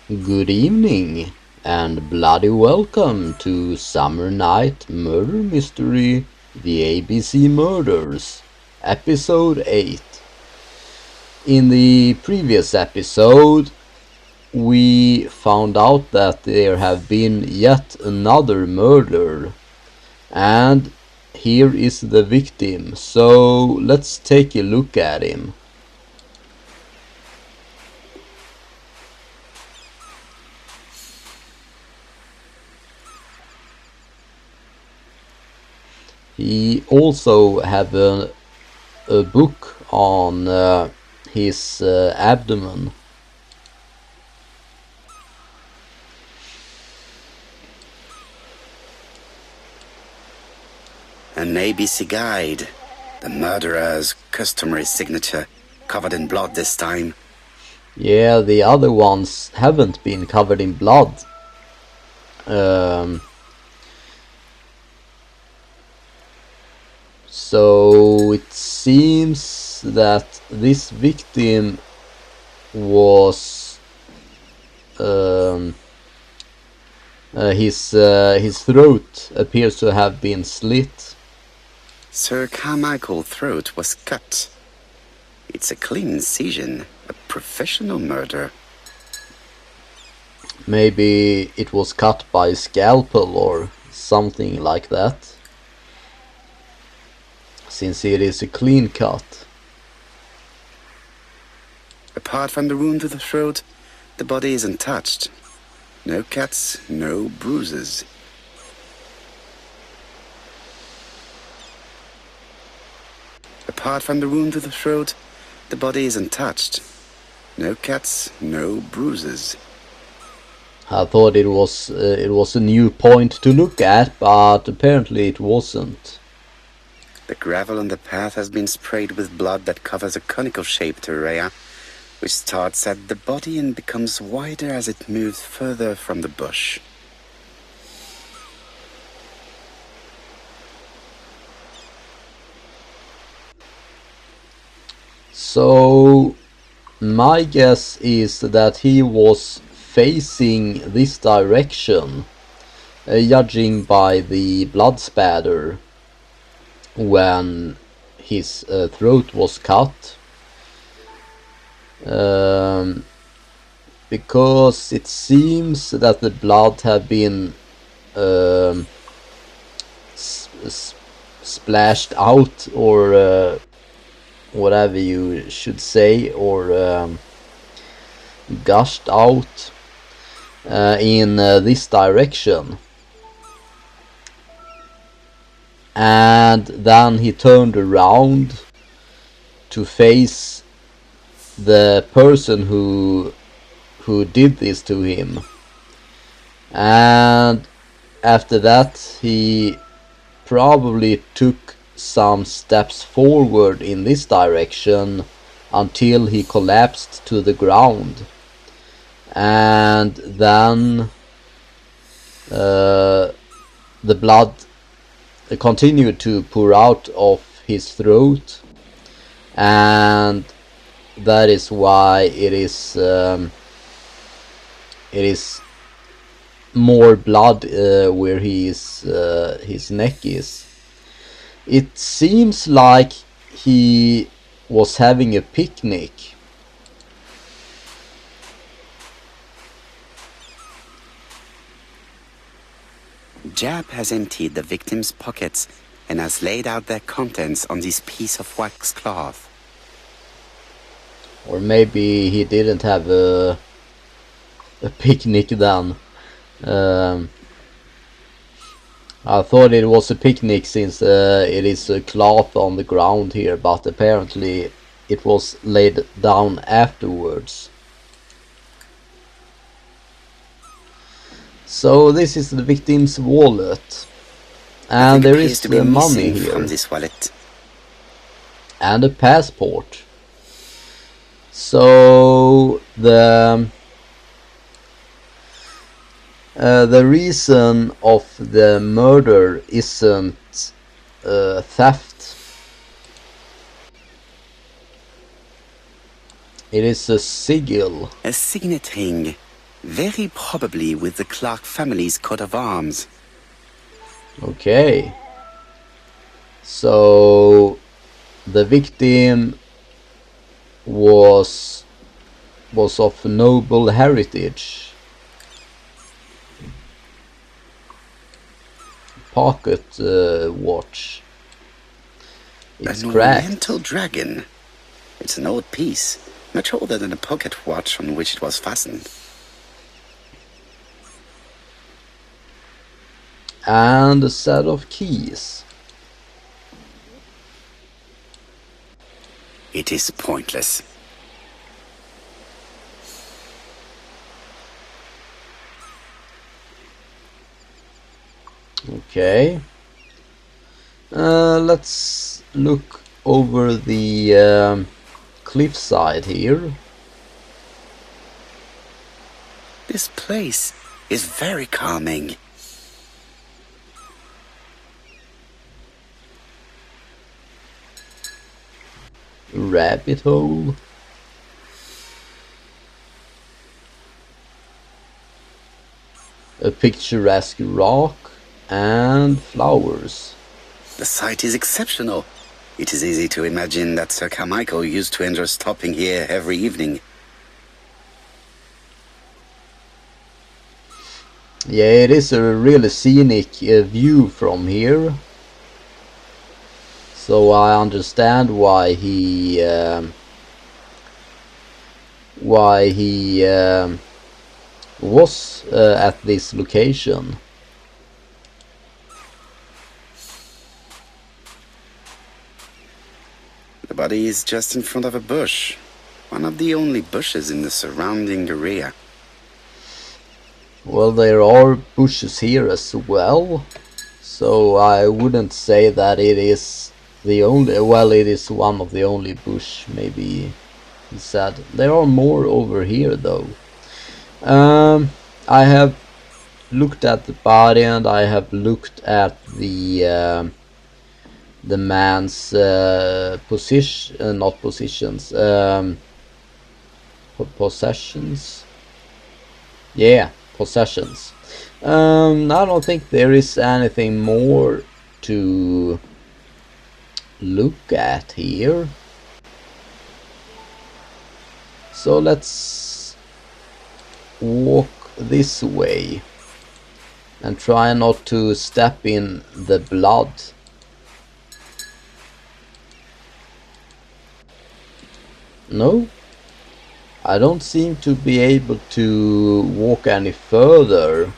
Good evening, and bloody welcome to Summer Night Murder Mystery, the A.B.C. Murders, Episode 8. In the previous episode, we found out that there have been yet another murder, and here is the victim, so let's take a look at him. He also have a book on his abdomen. An A.B.C. guide. The murderer's customary signature, covered in blood this time. Yeah, the other ones haven't been covered in blood. So it seems that this victim was his throat appears to have been slit. Sir Carmichael's throat was cut. It's a clean incision, a professional murder. Maybe it was cut by a scalpel or something like that, since it is a clean cut. Apart from the wound to the throat, the body is untouched. No cuts, no bruises. Apart from the wound to the throat, the body is untouched. No cuts, no bruises. I thought it was a new point to look at, but apparently it wasn't. The gravel on the path has been sprayed with blood that covers a conical-shaped area, which starts at the body and becomes wider as it moves further from the bush. So my guess is that he was facing this direction, judging by the blood spatter when his throat was cut, because it seems that the blood had been splashed out, or whatever you should say, or gushed out in this direction. And then he turned around to face the person who did this to him, and after that he probably took some steps forward in this direction until he collapsed to the ground, and then the blood continued to pour out of his throat, and that is why it is more blood where his neck is. It seems like he was having a picnic. Jab has emptied the victim's pockets and has laid out their contents on this piece of wax cloth. Or maybe he didn't have a picnic then. I thought it was a picnic since it is a cloth on the ground here, but apparently it was laid down afterwards. So this is the victim's wallet, and there is the money here from this wallet, and a passport. So the reason of the murder isn't theft. It is a sigil. A signet ring. very probably with the Clark family's coat of arms. Okay. So the victim was of noble heritage. Pocket watch. It's An cracked. Oriental dragon. It's an old piece, much older than the pocket watch on which it was fastened. And a set of keys. It is pointless. Okay. Let's look over the cliffside here. This place is very calming. Rabbit hole. A picturesque rock and flowers. The site is exceptional. It is easy to imagine that Sir Carmichael used to enjoy stopping here every evening. Yeah, it is a really scenic view from here. So I understand why he was at this location. The body is just in front of a bush, one of the only bushes in the surrounding area. Well, there are bushes here as well, so I wouldn't say that it is the only, well, it is one of the only bush, maybe he said. There are more over here though. I have looked at the body and I have looked at the man's position, not positions, possessions. Yeah, possessions. I don't think there is anything more to look at here. So let's walk this way and try not to step in the blood. No, I don't seem to be able to walk any further.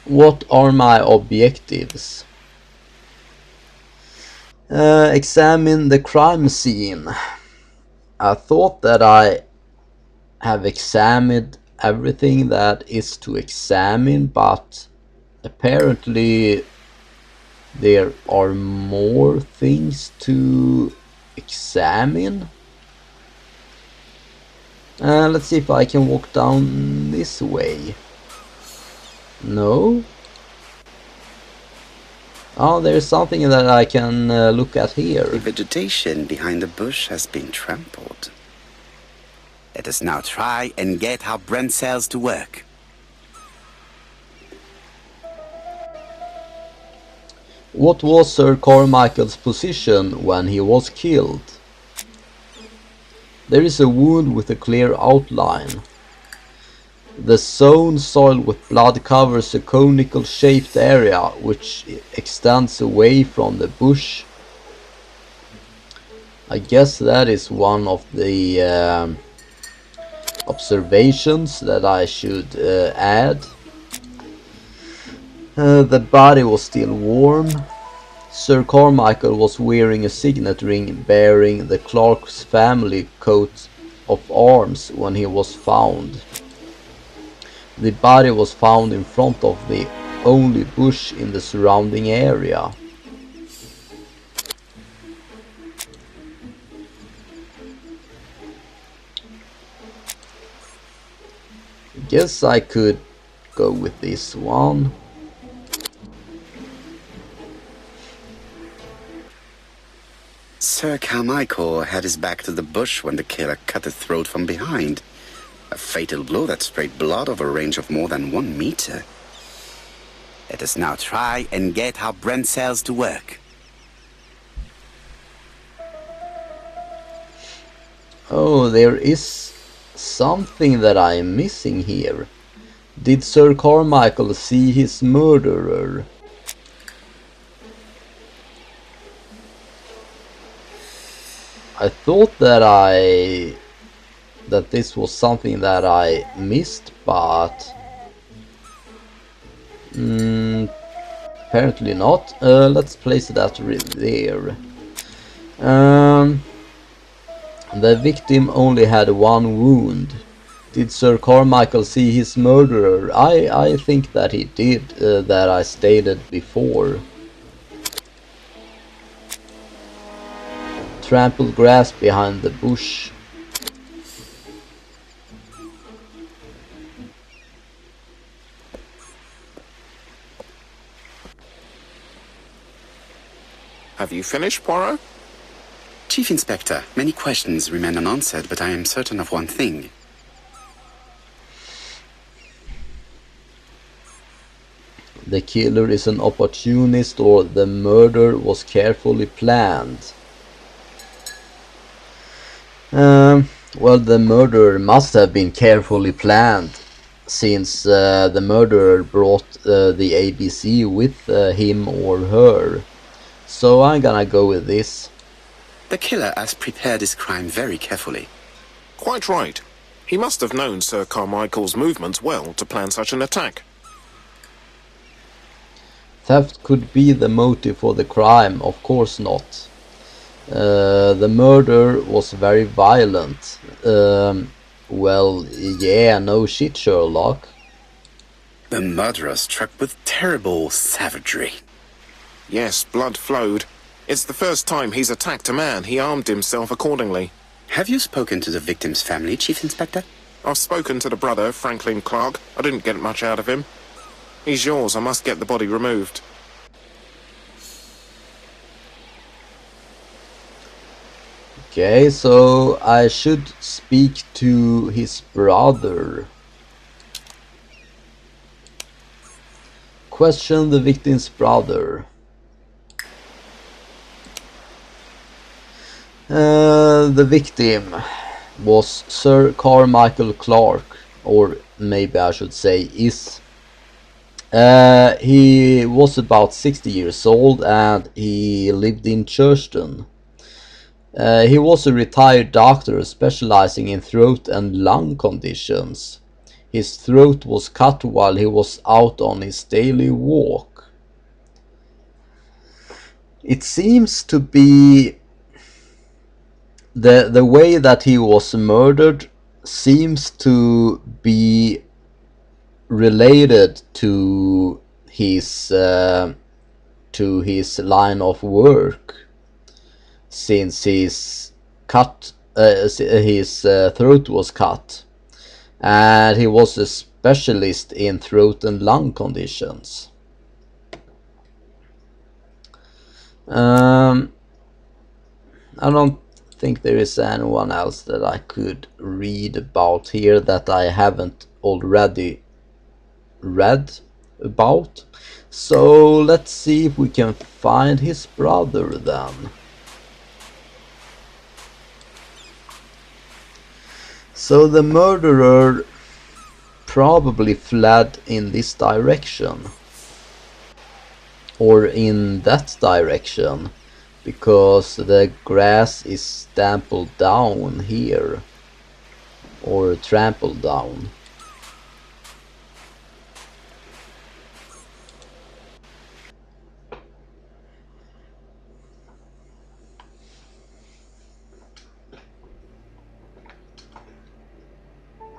What are my objectives? Examine the crime scene. I thought that I have examined everything that is to examine, but apparently there are more things to examine. Let's see if I can walk down this way. No. Oh, there's something that I can look at here. The vegetation behind the bush has been trampled. Let us now try and get our brain cells to work. What was Sir Carmichael's position when he was killed? There is a wound with a clear outline. The sown soil with blood covers a conical shaped area which extends away from the bush. I guess that is one of the observations that I should add. The body was still warm. Sir Carmichael was wearing a signet ring bearing the Clark's family coat of arms when he was found. The body was found in front of the only bush in the surrounding area. Guess I could go with this one. Sir Carmichael had his back to the bush when the killer cut his throat from behind. A fatal blow that sprayed blood over a range of more than 1 meter. Let us now try and get our brain cells to work. Oh, there is something that I am missing here. Did Sir Carmichael see his murderer? I thought that this was something that I missed, but apparently not. Let's place that there. The victim only had 1 wound. Did Sir Carmichael see his murderer? I think that he did, that I stated before. Trampled grass behind the bush. Have you finished, Poirot? Chief Inspector, many questions remain unanswered, but I am certain of one thing. The killer is an opportunist, or the murder was carefully planned. Well, the murder must have been carefully planned, since the murderer brought the A.B.C with him or her. So I'm gonna go with this. The killer has prepared his crime very carefully. Quite right. He must have known Sir Carmichael's movements well to plan such an attack. Theft could be the motive for the crime, of course not. The murder was very violent. Well, yeah, no shit, Sherlock. The murderer struck with terrible savagery. Yes, blood flowed. It's the first time he's attacked a man. He armed himself accordingly. Have you spoken to the victim's family, Chief Inspector? I've spoken to the brother, Franklin Clark. I didn't get much out of him. He's yours. I must get the body removed. Okay, so I should speak to his brother. Question the victim's brother. The victim was Sir Carmichael Clark, or maybe I should say is. He was about 60 years old and he lived in Churston. He was a retired doctor specializing in throat and lung conditions. His throat was cut while he was out on his daily walk. It seems to be the way that he was murdered seems to be related to his line of work, since his throat was cut, and he was a specialist in throat and lung conditions. I don't think there is anyone else that I could read about here that I haven't already read about. So let's see if we can find his brother then. So the murderer probably fled in this direction, or in that direction, because the grass is trampled down here, or trampled down.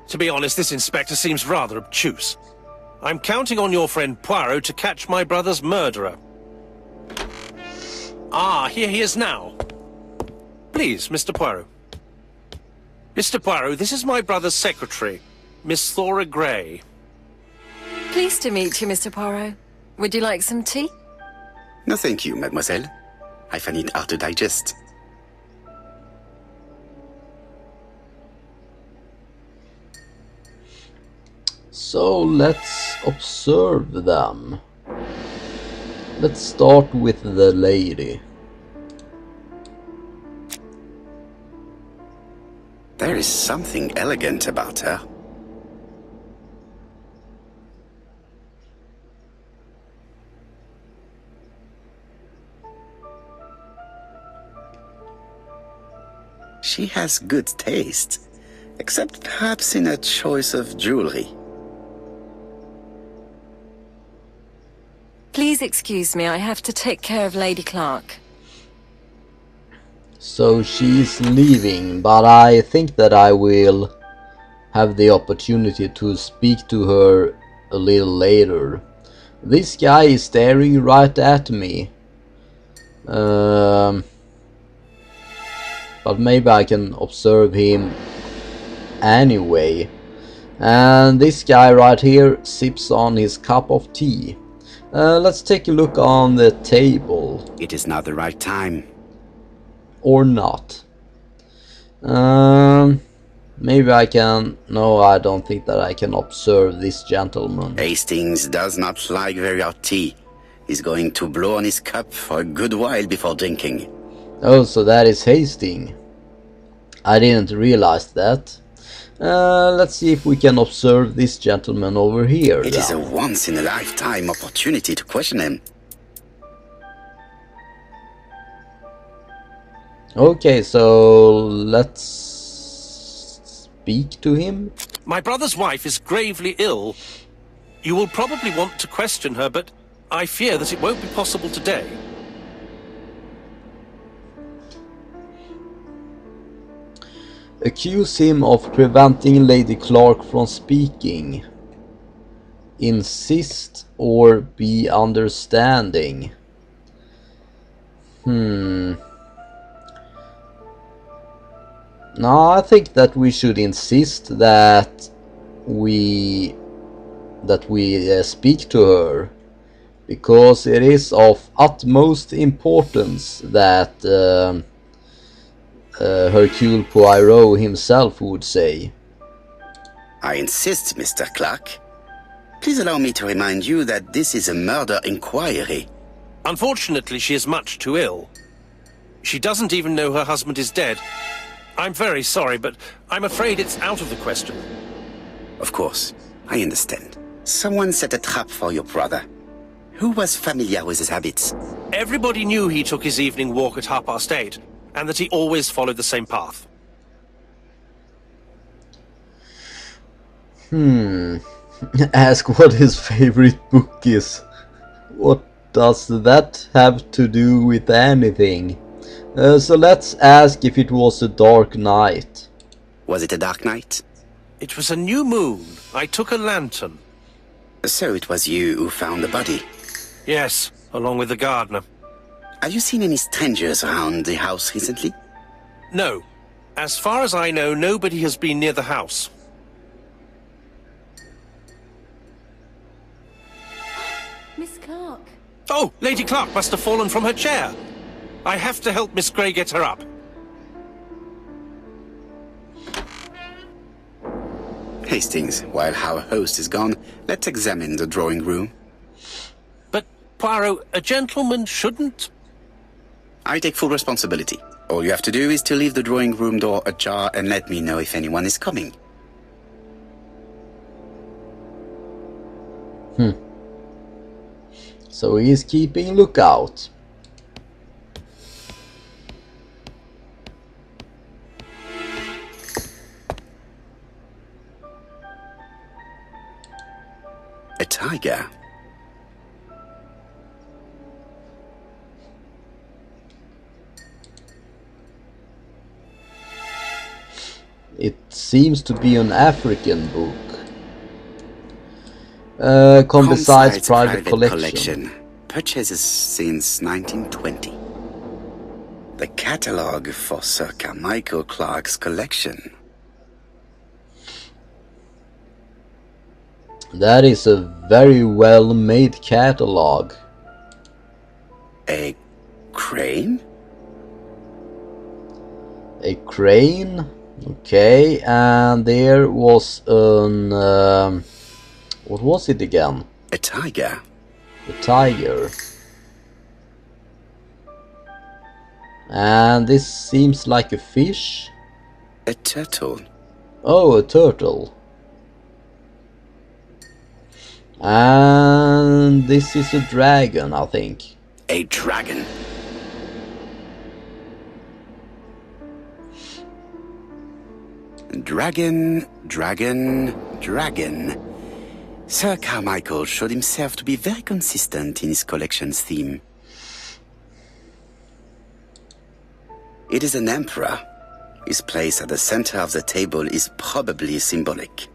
To be honest, this inspector seems rather obtuse. I'm counting on your friend Poirot to catch my brother's murderer. Ah, here he is now. Please, Mr. Poirot. Mr. Poirot, this is my brother's secretary, Miss Thora Gray. Pleased to meet you, Mr. Poirot. Would you like some tea? No, thank you, mademoiselle. I find it hard to digest. So let's observe them. Let's start with the lady. There is something elegant about her. She has good taste, except perhaps in her choice of jewelry. Please excuse me, I have to take care of Lady Clark. So she's leaving, but I think that I will have the opportunity to speak to her a little later. This guy is staring right at me. But maybe I can observe him anyway. And this guy right here sips on his cup of tea. Let's take a look on the table. It is not the right time. Or not. Maybe I can... No, I don't think that I can observe this gentleman. Hastings does not like very hot tea. He's going to blow on his cup for a good while before drinking. Oh, so that is Hastings. I didn't realize that. Let's see if we can observe this gentleman over here. It is a once-in-a-lifetime opportunity to question him. Okay, so let's speak to him. My brother's wife is gravely ill. You will probably want to question her, but I fear that it won't be possible today. Accuse him of preventing Lady Clark from speaking. Insist or be understanding. No, I think that we should insist that we speak to her, because it is of utmost importance that Hercule Poirot himself would say. I insist, Mr. Clark. Please allow me to remind you that this is a murder inquiry. Unfortunately, she is much too ill. She doesn't even know her husband is dead. I'm very sorry, but I'm afraid it's out of the question. Of course, I understand. Someone set a trap for your brother. Who was familiar with his habits? Everybody knew he took his evening walk at 8:30, and that he always followed the same path. Ask what his favorite book is. What does that have to do with anything? So let's ask if it was a dark night. Was it a dark night? It was a new moon. I took a lantern. So it was you who found the body. Yes, along with the gardener. Have you seen any strangers around the house recently? No. As far as I know, nobody has been near the house. Miss Clark. Oh, Lady Clark must have fallen from her chair. I have to help Miss Grey get her up. Hastings, while our host is gone, let's examine the drawing room. But, Poirot, a gentleman shouldn't... I take full responsibility. All you have to do is to leave the drawing room door ajar and let me know if anyone is coming. So he is keeping lookout. A tiger. It seems to be an African book. Besides private collection. Purchases since 1920. The catalogue for Sir Carmichael Clark's collection. That is a very well made catalogue. A crane? A crane? Okay, and there was an What was it again? A tiger. The tiger. And this seems like a fish. A turtle. Oh, a turtle. And this is a dragon, I think. A dragon. Dragon, dragon, dragon. Sir Carmichael showed himself to be very consistent in his collection's theme. It is an emperor. His place at the center of the table is probably symbolic.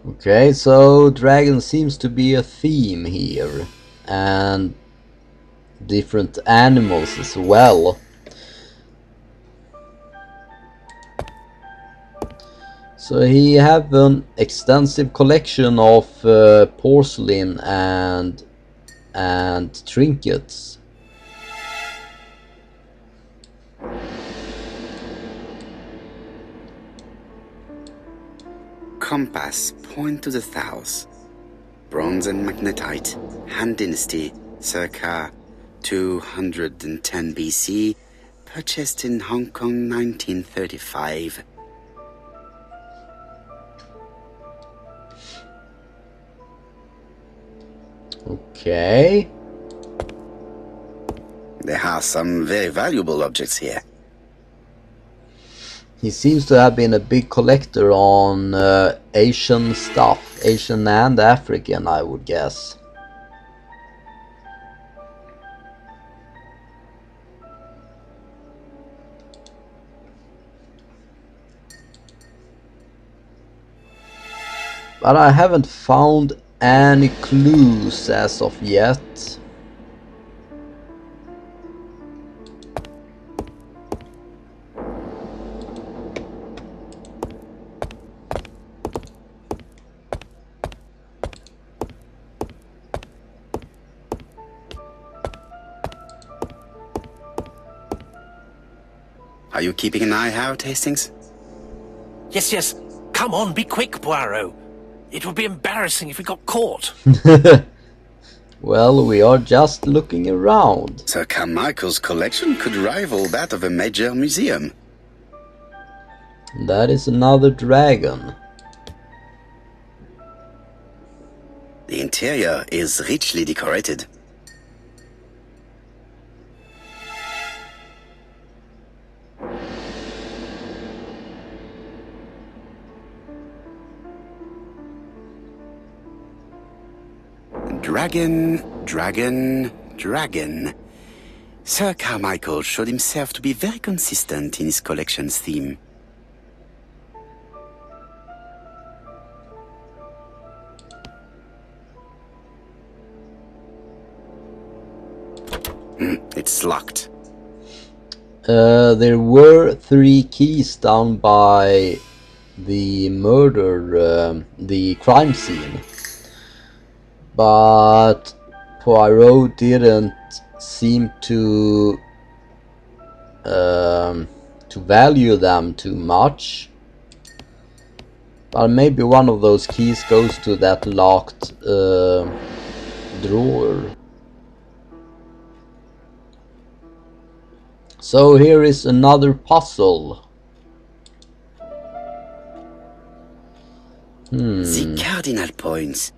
Okay, so dragon seems to be a theme here. And different animals as well. So he have an extensive collection of porcelain and trinkets. Compass, point to the south. Bronze and magnetite, Han Dynasty, circa 210 B.C., purchased in Hong Kong 1935. Okay. There are some very valuable objects here. He seems to have been a big collector on Asian stuff. Asian and African, I would guess. But I haven't found any clues as of yet. Are you keeping an eye out, Hastings? Yes, yes. Come on, be quick, Poirot. It would be embarrassing if we got caught. Well, we are just looking around. Sir Carmichael's collection could rival that of a major museum. That is another dragon. The interior is richly decorated. Dragon, dragon, dragon. Sir Carmichael showed himself to be very consistent in his collection's theme. It's locked. There were 3 keys down by the murder, the crime scene. But Poirot didn't seem to value them too much. But maybe one of those keys goes to that locked drawer. So here is another puzzle. The cardinal points.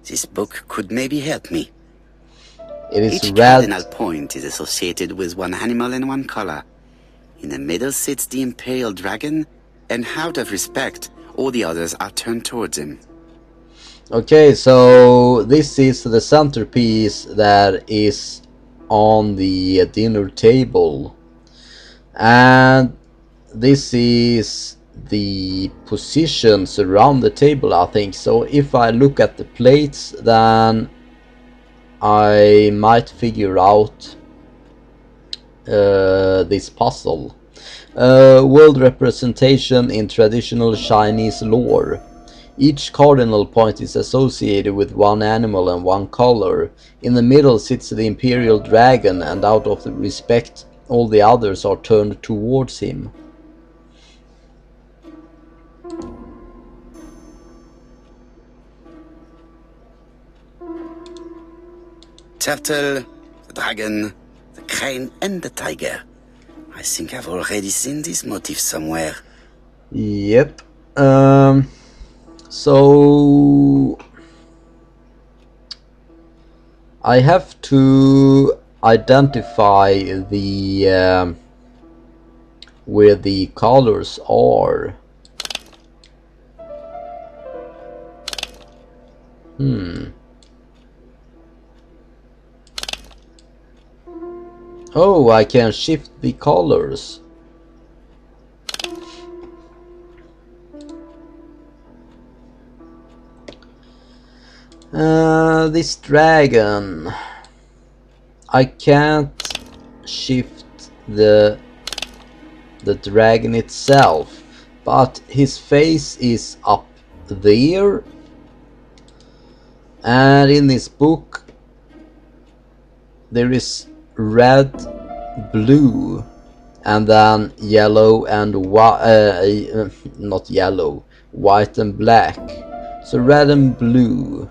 This book could maybe help me. It is Each red. cardinal point is associated with one animal and one color. In the middle sits the Imperial dragon, and out of respect, all the others are turned towards him. Okay, so this is the centerpiece that is on the dinner table. And this is the positions around the table, I think. So if I look at the plates, then I might figure out this puzzle. World representation in traditional Chinese lore. Each cardinal point is associated with one animal and one color. In the middle sits the Imperial dragon, and out of the respect all the others are turned towards him. turtle, the dragon, the crane, and the tiger. I think I've already seen this motif somewhere. Yep. So I have to identify the where the colors are. Oh, I can shift the colors. This dragon, I can't shift the dragon itself, but his face is up there, and in this book there is red, blue, and then yellow and white, not yellow, white and black. So red and blue.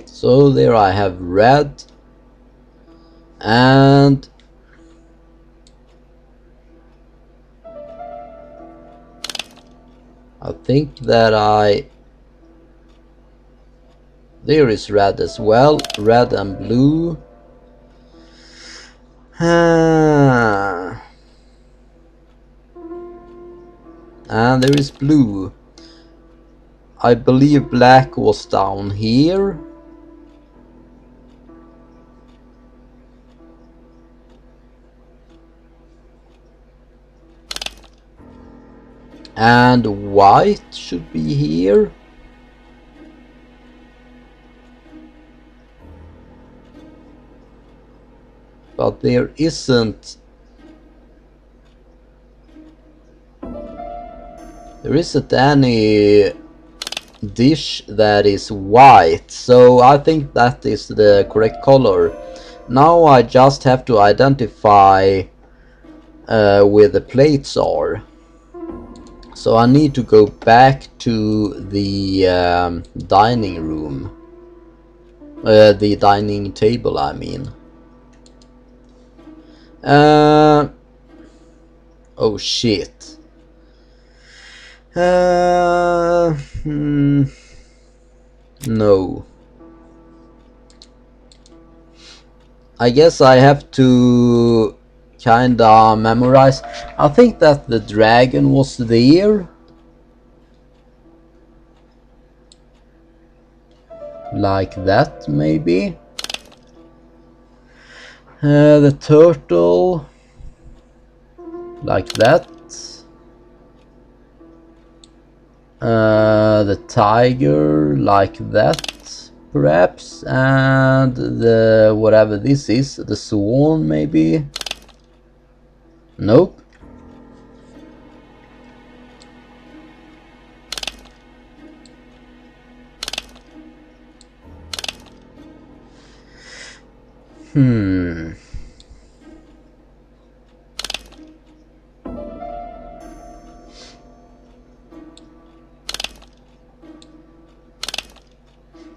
So there I have red, and I think that there is red as well, red and blue. And there is blue. I believe black was down here. And white should be here. But there isn't. There isn't any dish that is white, so I think that is the correct color. Now I just have to identify where the plates are. So I need to go back to the dining room, the dining table, I mean. Oh shit. No. I guess I have to kinda memorize. I think that the dragon was there. Like that, maybe. The turtle. Like that. The tiger, like that, perhaps. And the whatever this is, the swan, maybe. Nope.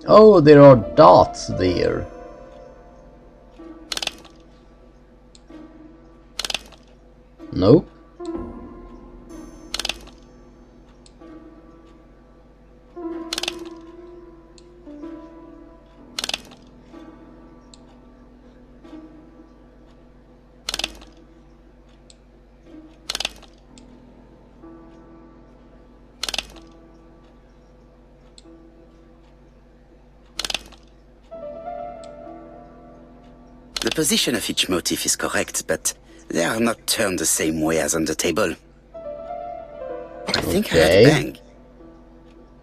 Oh, there are dots there. Nope. The position of each motif is correct, but they are not turned the same way as on the table. I think I heard a bang.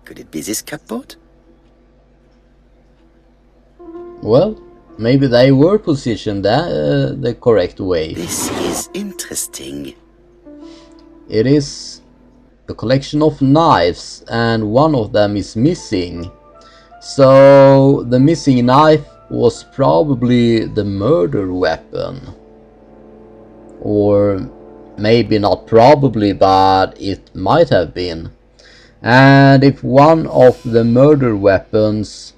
Could it be this cupboard? Well, maybe they were positioned the correct way. This is interesting. It is a collection of knives, and one of them is missing. So the missing knife was probably the murder weapon. Or maybe not probably, but it might have been. And if one of the murder weapons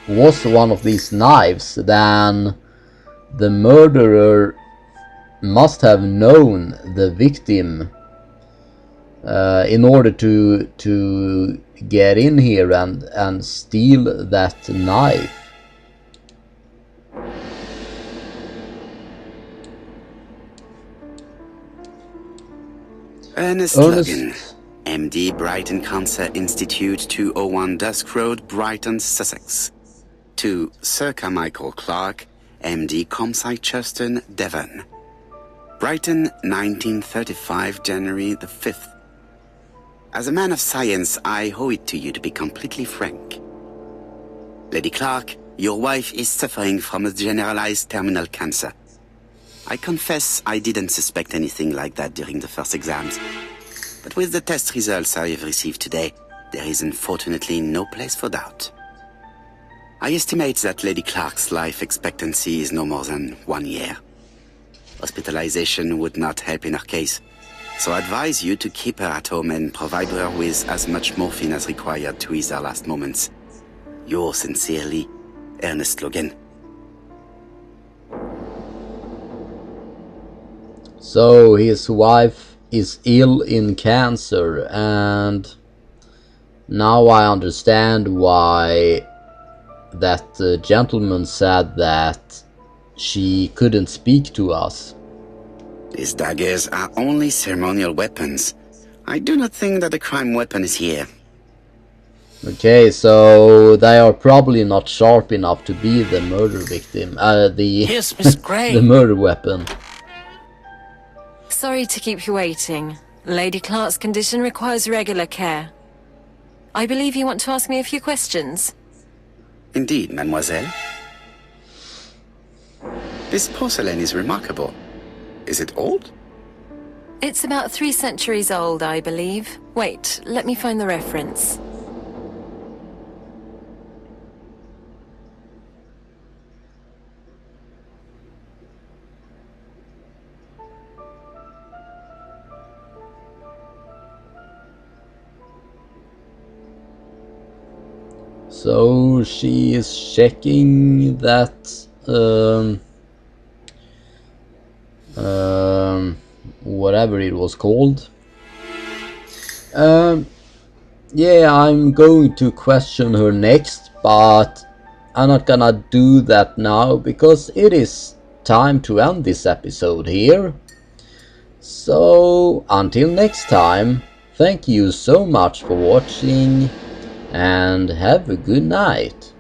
was one of these knives, then the murderer must have known the victim in order to get in here and steal that knife. Ernest Logan, MD, Brighton Cancer Institute, 201 Dusk Road, Brighton, Sussex. To Sir Carmichael Clark, MD, Comsite Churstone, Devon. Brighton, 1935, January the 5th. As a man of science, I owe it to you to be completely frank. Lady Clark, your wife is suffering from a generalized terminal cancer. I confess I didn't suspect anything like that during the first exams. But with the test results I have received today, there is unfortunately no place for doubt. I estimate that Lady Clark's life expectancy is no more than 1 year. Hospitalization would not help in her case, so I advise you to keep her at home and provide her with as much morphine as required to ease her last moments. Yours sincerely, Ernest Logan. So his wife is ill in cancer, and now I understand why that gentleman said that she couldn't speak to us. These daggers are only ceremonial weapons. I do not think that the crime weapon is here. Okay, so they are probably not sharp enough to be the murder victim. Here's Miss Gray. The murder weapon. Sorry to keep you waiting. Lady Clark's condition requires regular care. I believe you want to ask me a few questions. Indeed, mademoiselle. This porcelain is remarkable. Is it old? It's about 3 centuries old, I believe. Wait, let me find the reference. So she is checking that whatever it was called. Yeah, I'm going to question her next, but I'm not gonna do that now because it is time to end this episode here. So until next time, thank you so much for watching and have a good night.